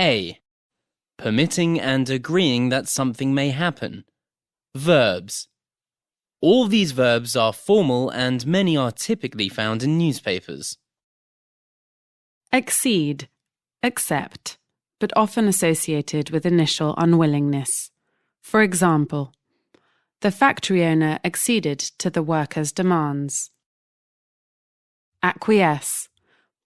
A. Permitting and agreeing that something may happen. Verbs. All these verbs are formal and many are typically found in newspapers. Accede, accept, but often associated with initial unwillingness. For example, the factory owner acceded to the workers' demands. Acquiesce,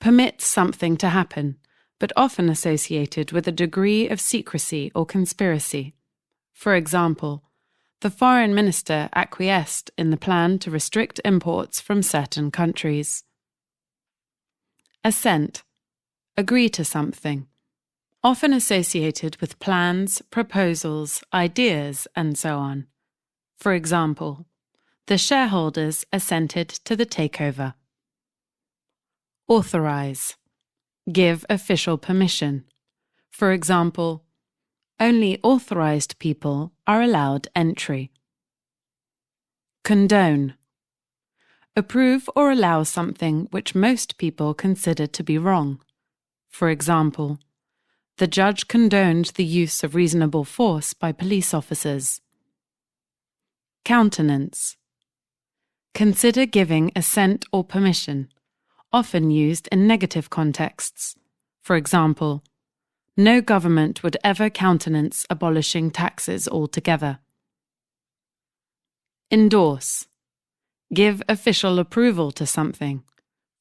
permit something to happen, but often associated with a degree of secrecy or conspiracy. For example, the foreign minister acquiesced in the plan to restrict imports from certain countries. Assent, agree to something, often associated with plans, proposals, ideas, and so on. For example, the shareholders assented to the takeover. Authorize, give official permission. For example, only authorized people are allowed entry. Condone, approve or allow something which most people consider to be wrong. For example, the judge condoned the use of reasonable force by police officers. Countenance, consider giving assent or permission, often used in negative contexts. For example, no government would ever countenance abolishing taxes altogether. Endorse, give official approval to something.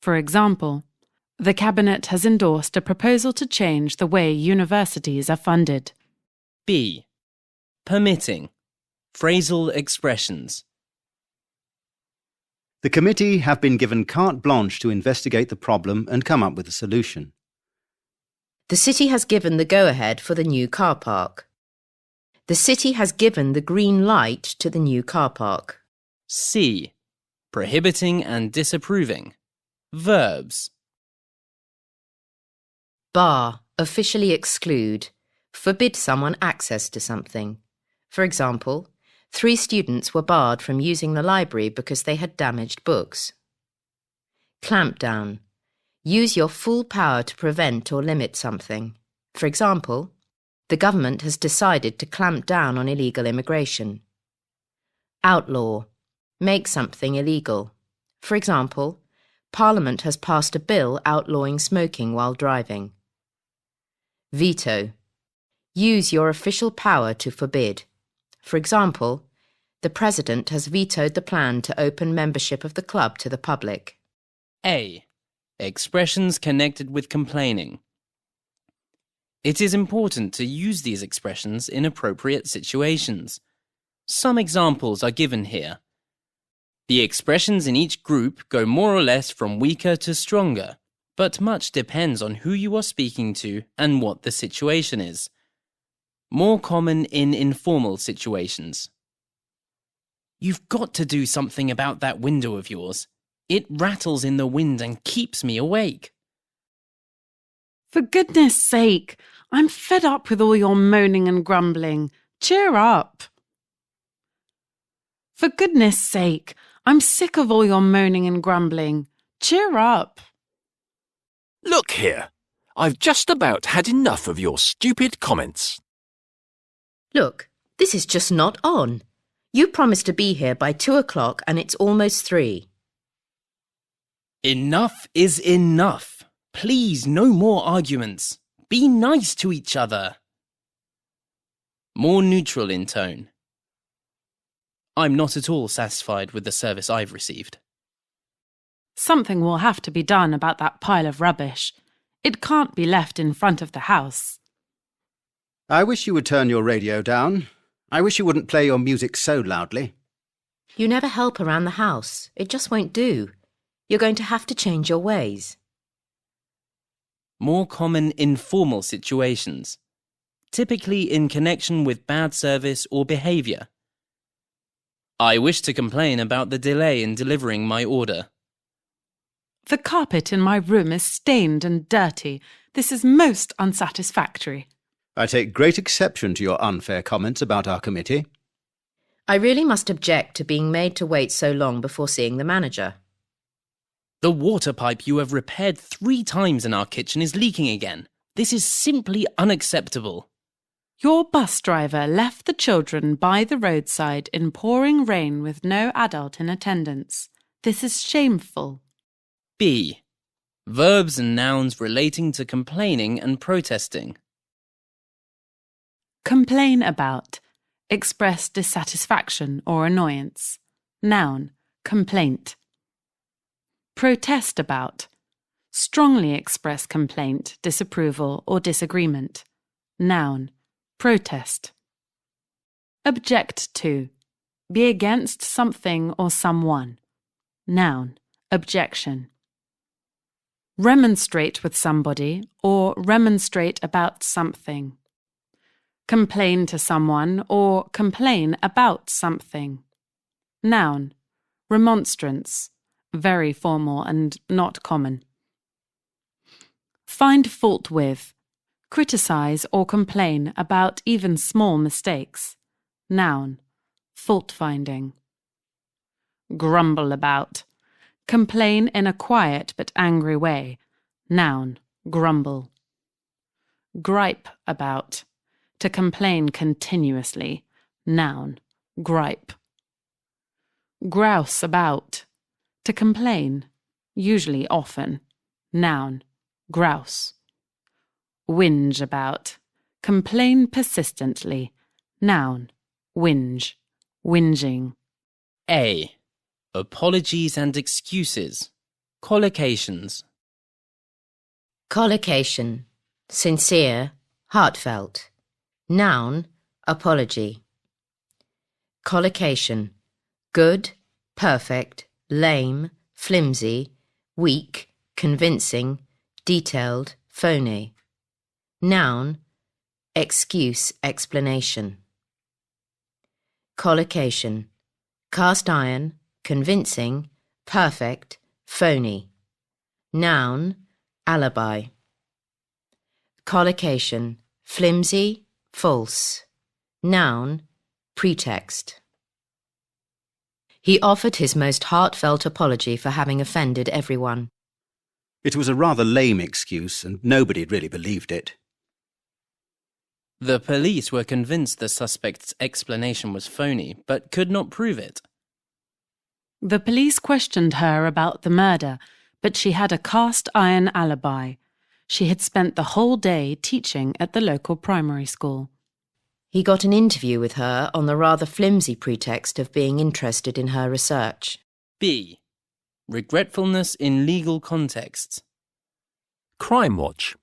For example, the Cabinet has endorsed a proposal to change the way universities are funded. B. Permitting. Phrasal expressions. The committee have been given carte blanche to investigate the problem and come up with a solution. The city has given the go-ahead for the new car park. The city has given the green light to the new car park. C. Prohibiting and disapproving. Verbs. Bar, officially exclude, forbid someone access to something. For example, 3 students were barred from using the library because they had damaged books. Clamp down, use your full power to prevent or limit something. For example, the government has decided to clamp down on illegal immigration. Outlaw, make something illegal. For example, Parliament has passed a bill outlawing smoking while driving. Veto, use your official power to forbid. For example, the President has vetoed the plan to open membership of the club to the public. A. Expressions connected with complaining. It is important to use these expressions in appropriate situations. Some examples are given here. The expressions in each group go more or less from weaker to stronger, but much depends on who you are speaking to and what the situation is. More common in informal situations. You've got to do something about that window of yours. It rattles in the wind and keeps me awake. For goodness sake, I'm fed up with all your moaning and grumbling. Cheer up. For goodness sake, I'm sick of all your moaning and grumbling. Cheer up. Look here. I've just about had enough of your stupid comments. Look, this is just not on. You promised to be here by 2 o'clock and it's almost 3. Enough is enough. Please, no more arguments. Be nice to each other. More neutral in tone. I'm not at all satisfied with the service I've received. Something will have to be done about that pile of rubbish. It can't be left in front of the house. I wish you would turn your radio down. I wish you wouldn't play your music so loudly. You never help around the house. It just won't do. You're going to have to change your ways. More common informal situations, typically in connection with bad service or behaviour. I wish to complain about the delay in delivering my order. The carpet in my room is stained and dirty. This is most unsatisfactory. I take great exception to your unfair comments about our committee. I really must object to being made to wait so long before seeing the manager. The water pipe you have repaired 3 times in our kitchen is leaking again. This is simply unacceptable. Your bus driver left the children by the roadside in pouring rain with no adult in attendance. This is shameful. B. Verbs and nouns relating to complaining and protesting. Complain about. Express dissatisfaction or annoyance. Noun. Complaint. Protest about. Strongly express complaint, disapproval or disagreement. Noun. Protest. Object to. Be against something or someone. Noun. Objection. Remonstrate with somebody or remonstrate about something. Complain to someone or complain about something. Noun. Remonstrance. Very formal and not common. Find fault with. Criticize or complain about even small mistakes. Noun. Fault-finding. Grumble about. Complain in a quiet but angry way. Noun. Grumble. Gripe about. To complain continuously. Noun. Gripe. Grouse about. To complain. Usually often. Noun. Grouse. Whinge about. Complain persistently. Noun. Whinge. Whinging. A. Apologies and excuses. Collocations. Collocation. Sincere, heartfelt. Noun. Apology. Collocation. Good, perfect, lame, flimsy, weak, convincing, detailed, phony. Noun. Excuse, explanation. Collocation. Cast iron, convincing, perfect, phony. Noun. Alibi. Collocation. Flimsy, false. Noun. Pretext. He offered his most heartfelt apology for having offended everyone. It was a rather lame excuse, and nobody had really believed it. The police were convinced the suspect's explanation was phony, but could not prove it. The police questioned her about the murder, but she had a cast-iron alibi. She had spent the whole day teaching at the local primary school. He got an interview with her on the rather flimsy pretext of being interested in her research. B. Regretfulness in legal contexts. Crime Watch.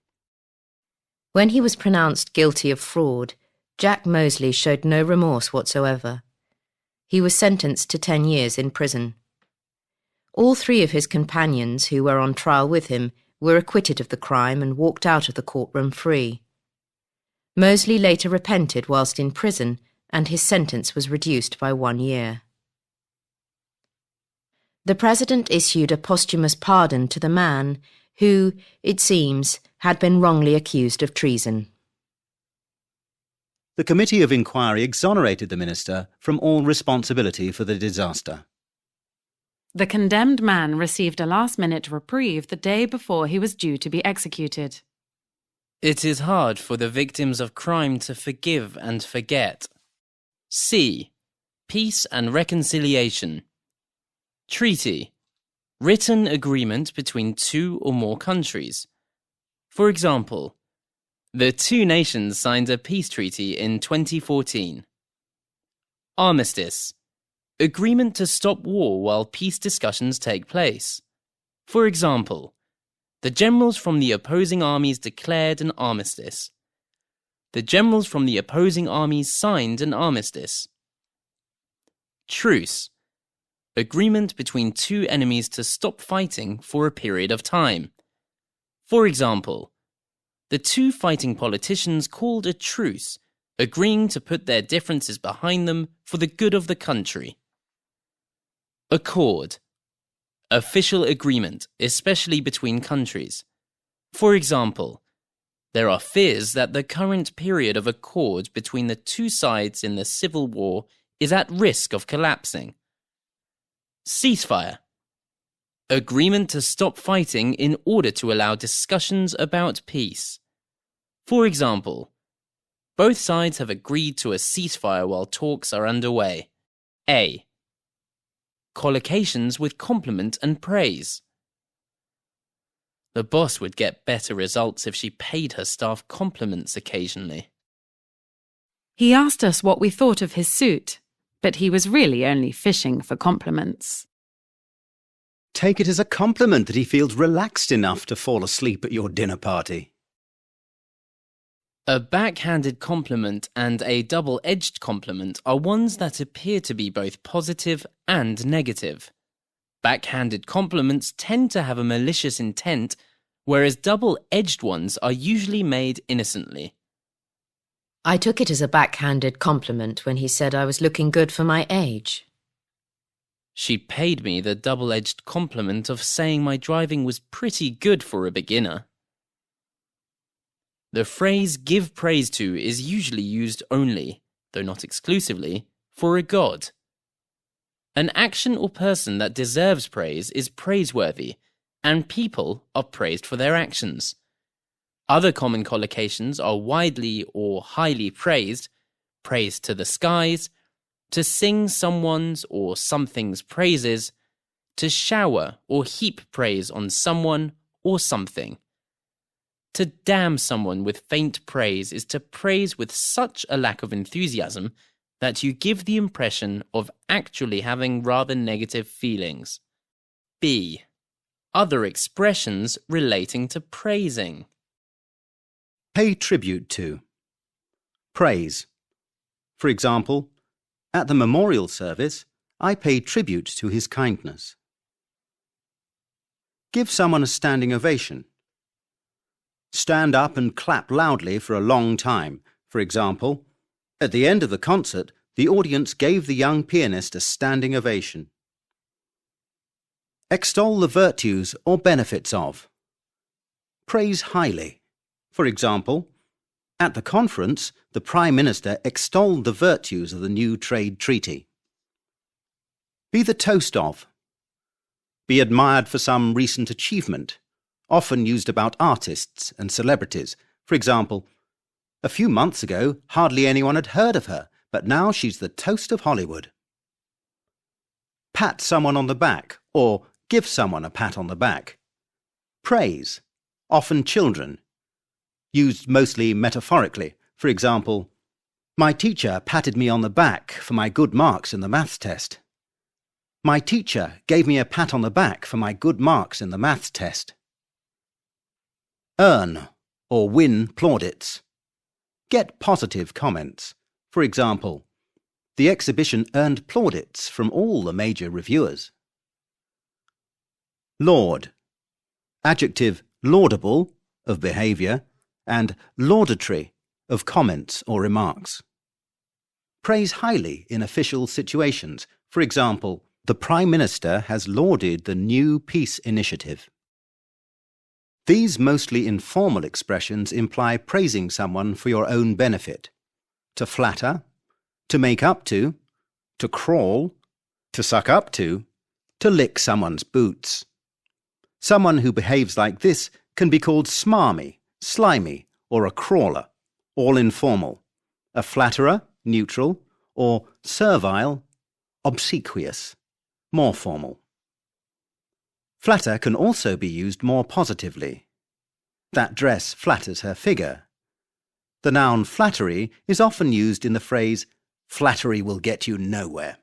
When he was pronounced guilty of fraud, Jack Moseley showed no remorse whatsoever. He was sentenced to 10 years in prison. All 3 of his companions who were on trial with him were acquitted of the crime and walked out of the courtroom free. Moseley later repented whilst in prison, and his sentence was reduced by 1 year. The President issued a posthumous pardon to the man who, it seems, had been wrongly accused of treason. The Committee of Inquiry exonerated the minister from all responsibility for the disaster. The condemned man received a last-minute reprieve the day before he was due to be executed. It is hard for the victims of crime to forgive and forget. C. Peace and reconciliation. Treaty. Written agreement between 2 or more countries. For example, the 2 nations signed a peace treaty in 2014. Armistice. Agreement to stop war while peace discussions take place. For example, the generals from the opposing armies declared an armistice. The generals from the opposing armies signed an armistice. Truce. Agreement between 2 enemies to stop fighting for a period of time. For example, the 2 fighting politicians called a truce, agreeing to put their differences behind them for the good of the country. Accord. Official agreement, especially between countries. For example, there are fears that the current period of accord between the 2 sides in the civil war is at risk of collapsing. Ceasefire. Agreement to stop fighting in order to allow discussions about peace. For example, both sides have agreed to a ceasefire while talks are underway. A. Collocations with compliment and praise. The boss would get better results if she paid her staff compliments occasionally. He asked us what we thought of his suit, but he was really only fishing for compliments. Take it as a compliment that he feels relaxed enough to fall asleep at your dinner party. A backhanded compliment and a double-edged compliment are ones that appear to be both positive and negative. Backhanded compliments tend to have a malicious intent, whereas double-edged ones are usually made innocently. I took it as a backhanded compliment when he said I was looking good for my age. She paid me the double-edged compliment of saying my driving was pretty good for a beginner. The phrase give praise to is usually used only, though not exclusively, for a god. An action or person that deserves praise is praiseworthy, and people are praised for their actions. Other common collocations are widely or highly praised, praise to the skies, to sing someone's or something's praises, to shower or heap praise on someone or something. To damn someone with faint praise is to praise with such a lack of enthusiasm that you give the impression of actually having rather negative feelings. B. Other expressions relating to praising. Pay tribute to. Praise. For example, at the memorial service, I paid tribute to his kindness. Give someone a standing ovation. Stand up and clap loudly for a long time. For example, at the end of the concert, the audience gave the young pianist a standing ovation. Extol the virtues or benefits of. Praise highly. For example, at the conference, the Prime Minister extolled the virtues of the new trade treaty. Be the toast of. Be admired for some recent achievement, often used about artists and celebrities. For example, a few months ago, hardly anyone had heard of her, but now she's the toast of Hollywood. Pat someone on the back, or give someone a pat on the back. Praise, often children, used mostly metaphorically. For example, my teacher patted me on the back for my good marks in the maths test. My teacher gave me a pat on the back for my good marks in the maths test. Earn or win plaudits. Get positive comments. For example, the exhibition earned plaudits from all the major reviewers. Laud. Adjective laudable, of behaviour, and laudatory, of comments or remarks. Praise highly in official situations. For example, the Prime Minister has lauded the new peace initiative. These mostly informal expressions imply praising someone for your own benefit. To flatter, to make up to crawl, to suck up to lick someone's boots. Someone who behaves like this can be called smarmy, slimy, or a crawler, all informal. A flatterer, neutral, or servile, obsequious, more formal. Flatter can also be used more positively. That dress flatters her figure. The noun flattery is often used in the phrase, flattery will get you nowhere.